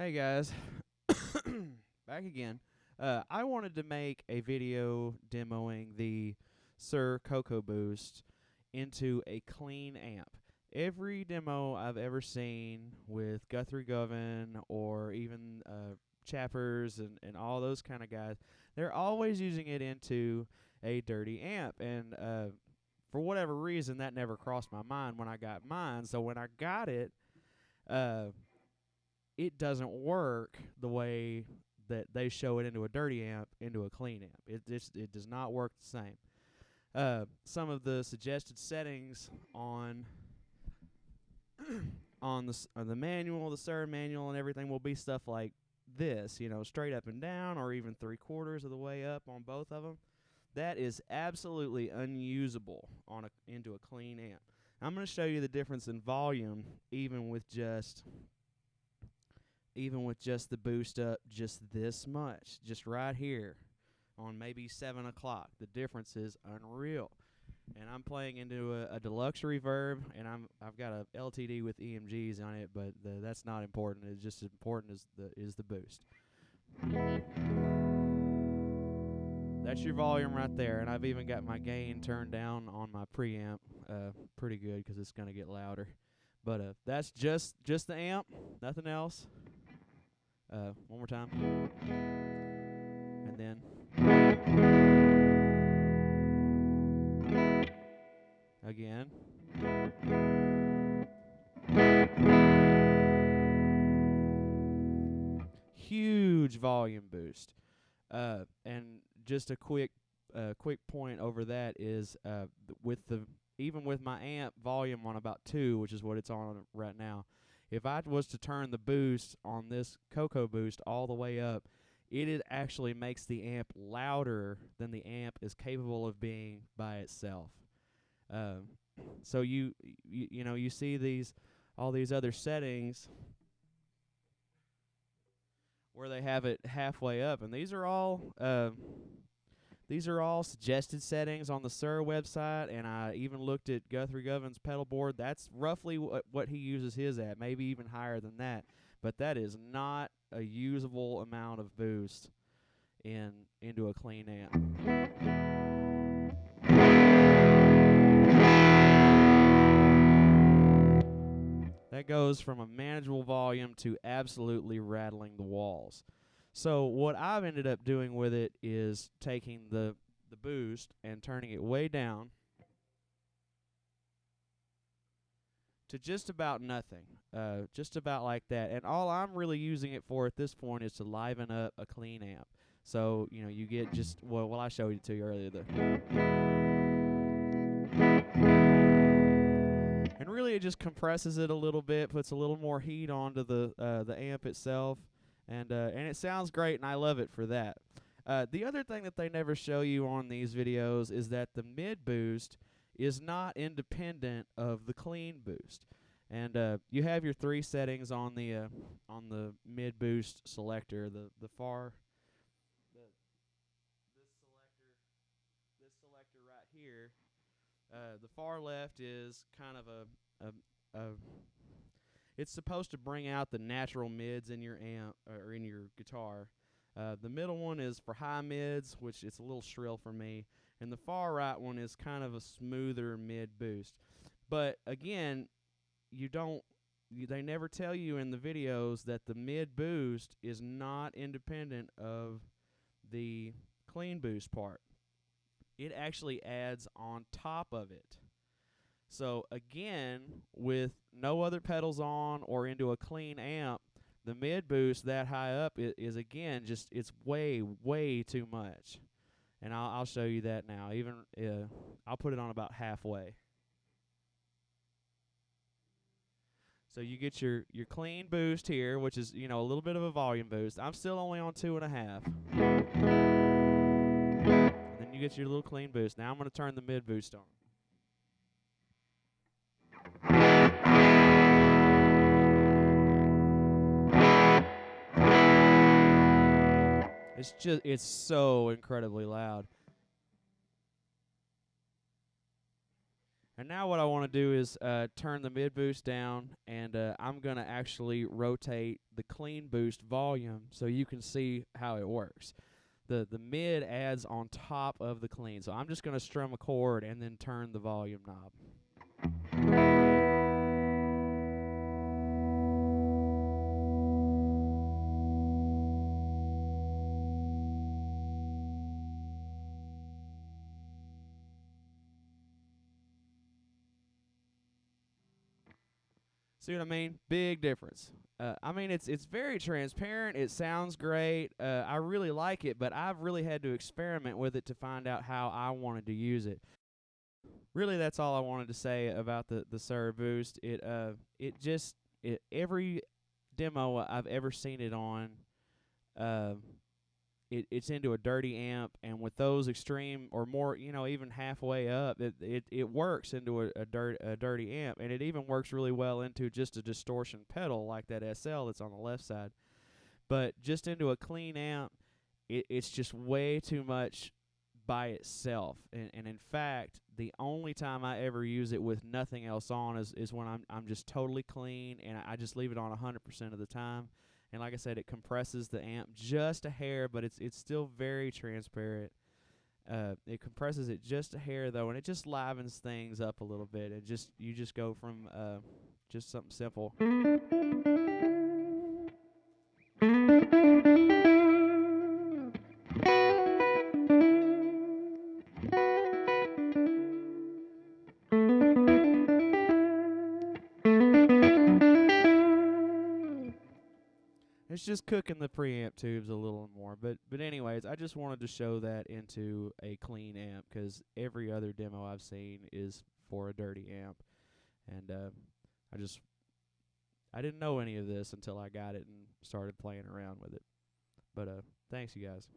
Hey guys, back again. I wanted to make a video demoing the Suhr Koko Boost into a clean amp. Every demo I've ever seen with Guthrie Govan or even Chappers and all those kind of guys, they're always using it into a dirty amp. And for whatever reason, that never crossed my mind when I got mine. So when I got it, it doesn't work the way that they show it into a dirty amp into a clean amp. It does not work the same. Some of the suggested settings on the manual, the Suhr manual, and everything will be stuff like this, straight up and down, or even 3/4 of the way up on both of them. That is absolutely unusable into a clean amp. I'm going to show you the difference in volume, even with just the boost up just this much, just right here on maybe 7 o'clock. The difference is unreal. And I'm playing into a Deluxe Reverb, and I've got a LTD with EMGs on it, but that's not important. It's just as important as the boost. That's your volume right there, and I've even got my gain turned down on my preamp pretty good because it's going to get louder. But that's just the amp, nothing else. One more time. And then again. Huge volume boost. And just a quick point over that is even with my amp volume on about 2, which is what it's on right now, if I was to turn the boost on this Koko Boost all the way up, it actually makes the amp louder than the amp is capable of being by itself. So you see all these other settings where they have it halfway up, and these are all suggested settings on the Suhr website, and I even looked at Guthrie Govan's pedal board. That's roughly what he uses his at, maybe even higher than that. But that is not a usable amount of boost into a clean amp. That goes from a manageable volume to absolutely rattling the walls. So what I've ended up doing with it is taking the boost and turning it way down to just about nothing, just about like that. And all I'm really using it for at this point is to liven up a clean amp. So, you get just, well, I showed it to you earlier. And really it just compresses it a little bit, puts a little more heat onto the amp itself. And it sounds great, and I love it for that. The other thing that they never show you on these videos is that the mid boost is not independent of the clean boost. And you have your 3 settings on the mid boost selector. This selector right here. The far left is kind of a it's supposed to bring out the natural mids in your amp or in your guitar. The middle one is for high mids, which is a little shrill for me, and the far right one is kind of a smoother mid boost. But again, they never tell you in the videos that the mid boost is not independent of the clean boost part. It actually adds on top of it. So again, with no other pedals on or into a clean amp, the mid boost that high up is again just, it's way too much. And I'll show you that now. Even I'll put it on about halfway. So you get your clean boost here, which is a little bit of a volume boost. I'm still only on 2.5. And then you get your little clean boost. Now I'm going to turn the mid boost on. It's so incredibly loud. And now what I want to do is turn the mid boost down, and I'm going to actually rotate the clean boost volume so you can see how it works. The mid adds on top of the clean, so I'm just going to strum a chord and then turn the volume knob. See what I mean? Big difference. I mean, it's very transparent. It sounds great. I really like it, but I've really had to experiment with it to find out how I wanted to use it. Really, that's all I wanted to say about the Suhr Boost. Every demo I've ever seen it on, it's into a dirty amp, and with those extreme or more, even halfway up, it works into a dirty amp, and it even works really well into just a distortion pedal like that SL that's on the left side. But just into a clean amp, it's just way too much by itself. And in fact, the only time I ever use it with nothing else on is when I'm just totally clean, and I just leave it on 100% of the time. And like I said, it compresses the amp just a hair, but it's still very transparent. It compresses it just a hair though, and it just livens things up a little bit. And you just go from just something simple. It's just cooking the preamp tubes a little more. But anyways, I just wanted to show that into a clean amp, because every other demo I've seen is for a dirty amp. And I didn't know any of this until I got it and started playing around with it. But thanks, you guys.